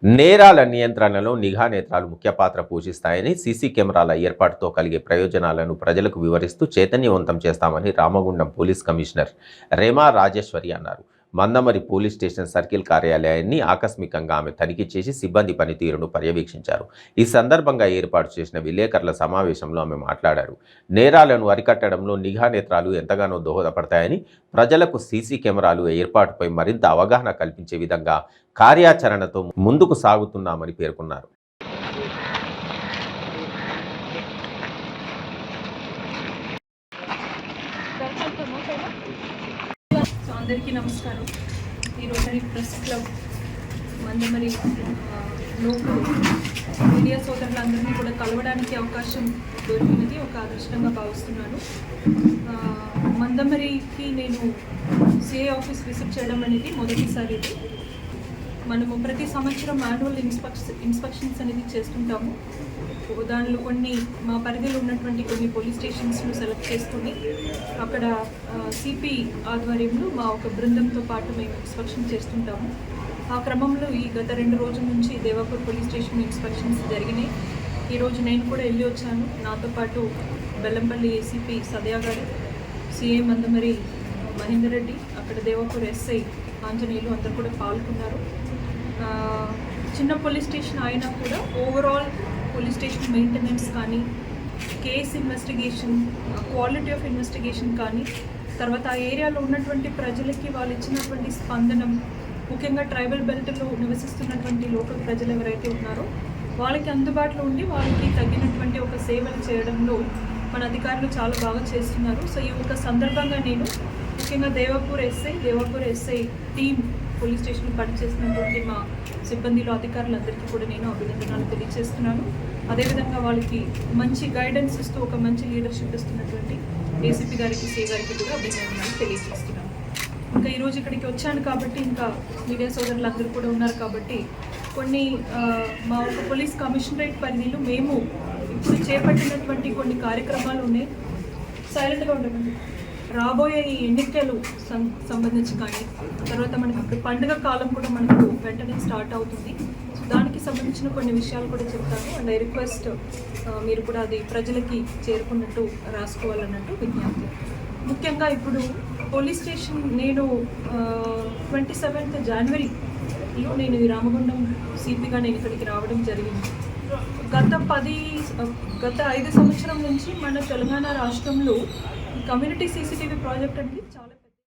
నేరాల నియంత్రణలో నిఘా నేత్రాలు ముఖ్య పాత్ర పోషిస్తాయని సీసీ కెమెరాల ఏర్పాటుతో కలిగే ప్రయోజనాలను ప్రజలకు వివరిస్తూ చైతన్యవంతం చేస్తామని రామగుండం పోలీస్ కమిషనర్ రేమా రాజేశ్వరి అన్నారు. మందమరి పోలీస్ స్టేషన్ సర్కిల్ కార్యాలయాన్ని ఆకస్మికంగా ఆమె తనిఖీ చేసి సిబ్బంది పనితీరును పర్యవేక్షించారు. ఈ సందర్భంగా ఏర్పాటు చేసిన విలేకరుల సమావేశంలో ఆమె మాట్లాడారు. నేరాలను అరికట్టడంలో నిఘా నేత్రాలు ఎంతగానో దోహదపడతాయని, ప్రజలకు సీసీ కెమెరాలు ఏర్పాటుపై మరింత అవగాహన కల్పించే విధంగా కార్యాచరణతో ముందుకు సాగుతున్నామని పేర్కొన్నారు. అందరికీ నమస్కారం. ఈ rotary press club Mandamarri local media సోదరులందరినీ కూడా కలవడానికి అవకాశం దొరికినది ఒక అదృష్టంగా భావిస్తున్నాను. మందమరికి నేను సిఐ ఆఫీస్ విజిట్ చేయడం అనేది మొదటిసారి. మనము ప్రతి సంవత్సరం మాన్యువల్ ఇన్స్పెక్షన్స్ అనేది చేస్తుంటాము. దానిలో కొన్ని మా పరిధిలో ఉన్నటువంటి కొన్ని పోలీస్ స్టేషన్స్ను సెలెక్ట్ చేసుకుని అక్కడ సిపి ఆధ్వర్యంలో మా ఒక బృందంతో పాటు మేము ఇన్స్పెక్షన్ చేస్తుంటాము. ఆ క్రమంలో ఈ గత 2 రోజుల నుంచి దేవాపూర్ పోలీస్ స్టేషన్ ఇన్స్పెక్షన్స్ జరిగినాయి. ఈరోజు నేను కూడా వెళ్ళి వచ్చాను. నాతో పాటు బెల్లంపల్లి ఏసీపీ సదయా గారు, సిఐ మందమరి మహేందర్ రెడ్డి, అక్కడ దేవాపూర్ ఎస్ఐ ఆంజనేయులు అందరూ కూడా పాల్గొన్నారు. చిన్న పోలీస్ స్టేషన్ అయినా కూడా ఓవరాల్ పోలీస్ స్టేషన్ మెయింటెనెన్స్ కానీ, case investigation, quality of investigation కానీ, తర్వాత ఆ ఏరియాలో ఉన్నటువంటి ప్రజలకి వాళ్ళు ఇచ్చినటువంటి స్పందనం, ముఖ్యంగా ట్రైబల్ బెల్ట్లో నివసిస్తున్నటువంటి లోకల్ ప్రజలు ఎవరైతే ఉన్నారో వాళ్ళకి అందుబాటులో ఉండి వాళ్ళకి తగినటువంటి ఒక సేవలు చేయడంలో మన అధికారులు చాలా బాగా చేస్తున్నారు. సో ఈ ఒక సందర్భంగా నేను ముఖ్యంగా దేవాపూర్ ఎస్ఐ టీమ్ పోలీస్ స్టేషన్లో పనిచేస్తున్నటువంటి మా సిబ్బందిలో అధికారులందరికీ కూడా నేను అభినందనలు తెలియజేస్తున్నాను. అదేవిధంగా వాళ్ళకి మంచి గైడెన్స్ ఇస్తూ ఒక మంచి లీడర్షిప్ ఇస్తున్నటువంటి ఏసీపీ గారికి, సిఐ గారికి కూడా అభినందనలు తెలియజేస్తున్నాను. ఇంకా ఈరోజు ఇక్కడికి వచ్చాను కాబట్టి, ఇంకా మీడియా సోదరులందరూ కూడా ఉన్నారు కాబట్టి, కొన్ని మా ఒక పోలీస్ కమిషనరేట్ పరిధిలో మేము ఇప్పుడు చేపట్టినటువంటి కొన్ని కార్యక్రమాలు ఉన్నాయి. సైలెంట్గా ఉండమండి. రాబోయే ఈ ఎన్నికలు సంబంధించి కానీ, తర్వాత మనకి ఇప్పుడు పండుగ కాలం కూడా మనకు వెంటనే స్టార్ట్ అవుతుంది. సో దానికి సంబంధించిన కొన్ని విషయాలు కూడా చెప్తాను. అండ్ ఐ రిక్వెస్ట్ మీరు కూడా అది ప్రజలకి చేరుకున్నట్టు రాసుకోవాలన్నట్టు విజ్ఞప్తి. ముఖ్యంగా ఇప్పుడు పోలీస్ స్టేషన్ నేను 27th జనవరిలో నేను ఈ రామగుండం సిపిగా నేను ఇక్కడికి రావడం జరిగింది. గత 5 సంవత్సరం నుంచి మన తెలంగాణ రాష్ట్రంలో కమ్యూనిటీ సీసీటీవీ ప్రాజెక్ట్ అనేది చాలా